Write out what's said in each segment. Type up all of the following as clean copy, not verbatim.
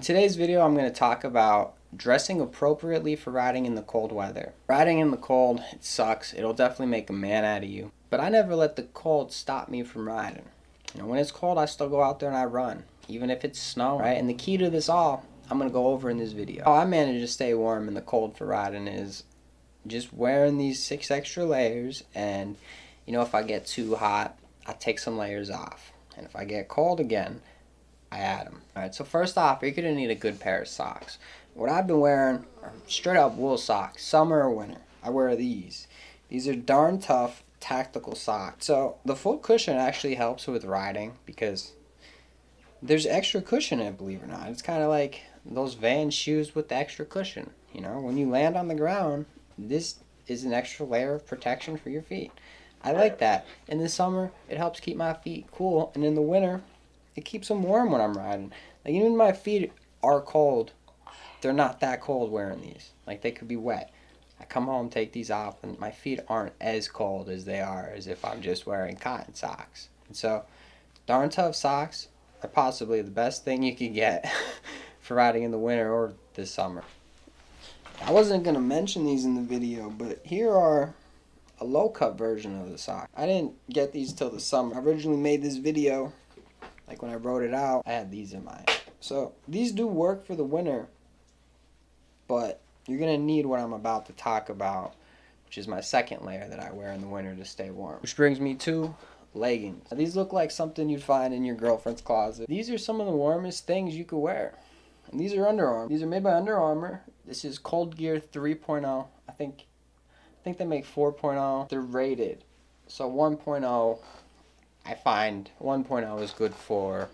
In today's video, I'm going to talk about dressing appropriately for riding in the cold weather. Riding in the cold, it sucks. It'll definitely make a man out of you. But I never let the cold stop me from riding. When it's cold, I still go out there and I run, even if it's snow, right? And the key to this all, I'm going to go over in this video. How I manage to stay warm in the cold for riding is just wearing these 6 extra layers, and if I get too hot, I take some layers off. And if I get cold again, I add them. Alright, so first off, you're going to need a good pair of socks. What I've been wearing are straight up wool socks, summer or winter. I wear these. These are darn tough, tactical socks. So the full cushion actually helps with riding because there's extra cushion in it, believe it or not. It's kind of like those Vans shoes with the extra cushion. When you land on the ground, this is an extra layer of protection for your feet. I like that. In the summer, it helps keep my feet cool, and in the winter, it keeps them warm when I'm riding. Like, even my feet are cold, they're not that cold wearing these. Like, they could be wet. I come home, take these off, and my feet aren't as cold as they are as if I'm just wearing cotton socks. And so, darn tough socks are possibly the best thing you could get for riding in the winter or this summer. I wasn't going to mention these in the video, but here are a low-cut version of the sock. I didn't get these till the summer. I originally made this video, like when I wrote it out, I had these in mind. So these do work for the winter, but you're going to need what I'm about to talk about, which is my second layer that I wear in the winter to stay warm. Which brings me to leggings. Now, these look like something you'd find in your girlfriend's closet. These are some of the warmest things you could wear. And these are Under Armour. These are made by Under Armour. This is Cold Gear 3.0. I think they make 4.0. They're rated. So 1.0, I find 1.0 is good for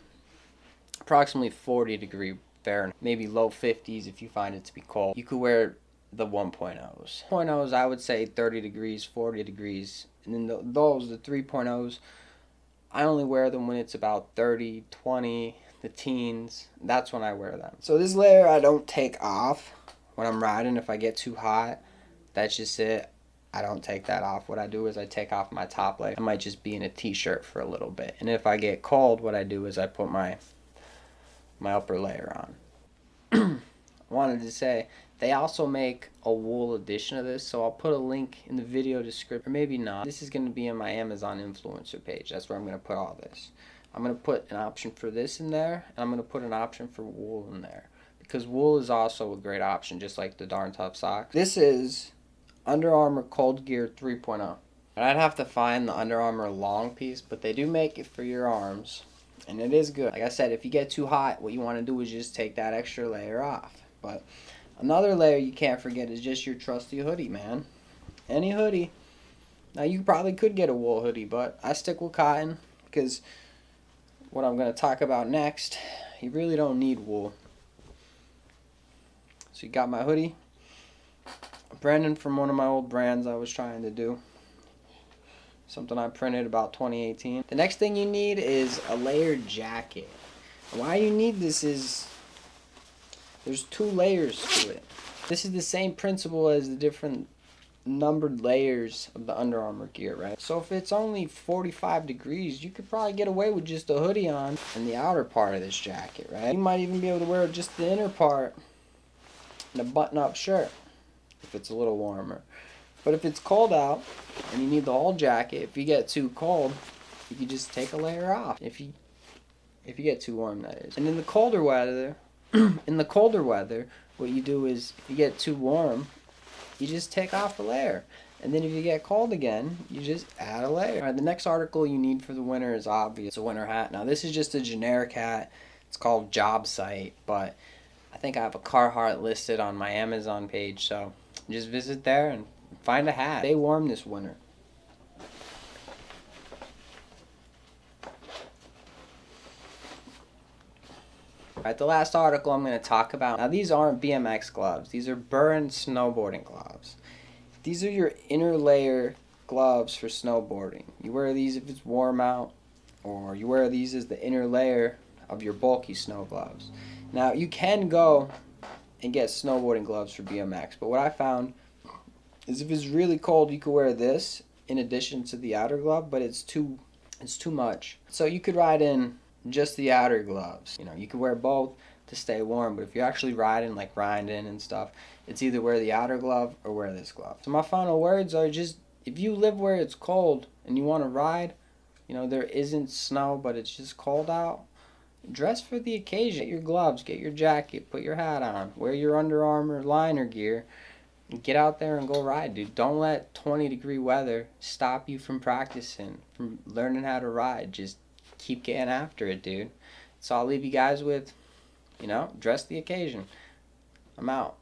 approximately 40 degree Fahrenheit, maybe low 50s if you find it to be cold. You could wear the 1.0s. 1.0s, I would say 30 degrees, 40 degrees. And then the 3.0s, I only wear them when it's about 30, 20, the teens. That's when I wear them. So this layer I don't take off when I'm riding if I get too hot. That's just it. I don't take that off. What I do is I take off my top layer. I might just be in a t-shirt for a little bit. And if I get cold, what I do is I put my upper layer on. I wanted to say, they also make a wool edition of this, so I'll put a link in the video description, or maybe not. This is going to be in my Amazon influencer page. That's where I'm going to put all this. I'm going to put an option for this in there, and I'm going to put an option for wool in there, because wool is also a great option, just like the darn tough socks. This is Under Armour Cold Gear 3.0. And I'd have to find the Under Armour long piece, but they do make it for your arms, and it is good. Like I said, if you get too hot, what you want to do is just take that extra layer off. But another layer you can't forget is just your trusty hoodie, man. Any hoodie. Now, you probably could get a wool hoodie, but I stick with cotton because what I'm going to talk about next, you really don't need wool. So you got my hoodie. Brandon from one of my old brands I was trying to do. Something I printed about 2018. The next thing you need is a layered jacket. Why you need this is there's 2 layers to it. This is the same principle as the different numbered layers of the Under Armour gear, right? So if it's only 45 degrees, you could probably get away with just a hoodie on and the outer part of this jacket, right? You might even be able to wear just the inner part and a button-up shirt if it's a little warmer. But if it's cold out and you need the whole jacket, if you get too cold, you can just take a layer off. If you get too warm, that is. And in the colder weather, what you do is if you get too warm, you just take off a layer. And then if you get cold again, you just add a layer. All right, the next article you need for the winter is obvious. It's a winter hat. Now, this is just a generic hat. It's called Job Site, but I think I have a Carhartt listed on my Amazon page, so just visit there and find a hat. Stay warm this winter. Alright, the last article I'm going to talk about. Now, these aren't BMX gloves. These are Burn snowboarding gloves. These are your inner layer gloves for snowboarding. You wear these if it's warm out, or you wear these as the inner layer of your bulky snow gloves. Now, you can go and get snowboarding gloves for BMX, but what I found is if it's really cold, you could wear this in addition to the outer glove, but it's too much. So you could ride in just the outer gloves. You could wear both, to stay warm. But if you're actually riding, like grinding and stuff, it's either wear the outer glove or wear this glove. So my final words are just, if you live where it's cold and you want to ride, there isn't snow, but it's just cold out, dress for the occasion. Get your gloves, get your jacket, put your hat on, wear your Under Armour liner gear, and get out there and go ride, dude. Don't let 20-degree weather stop you from practicing, from learning how to ride. Just keep getting after it, dude. So I'll leave you guys with, dress the occasion. I'm out.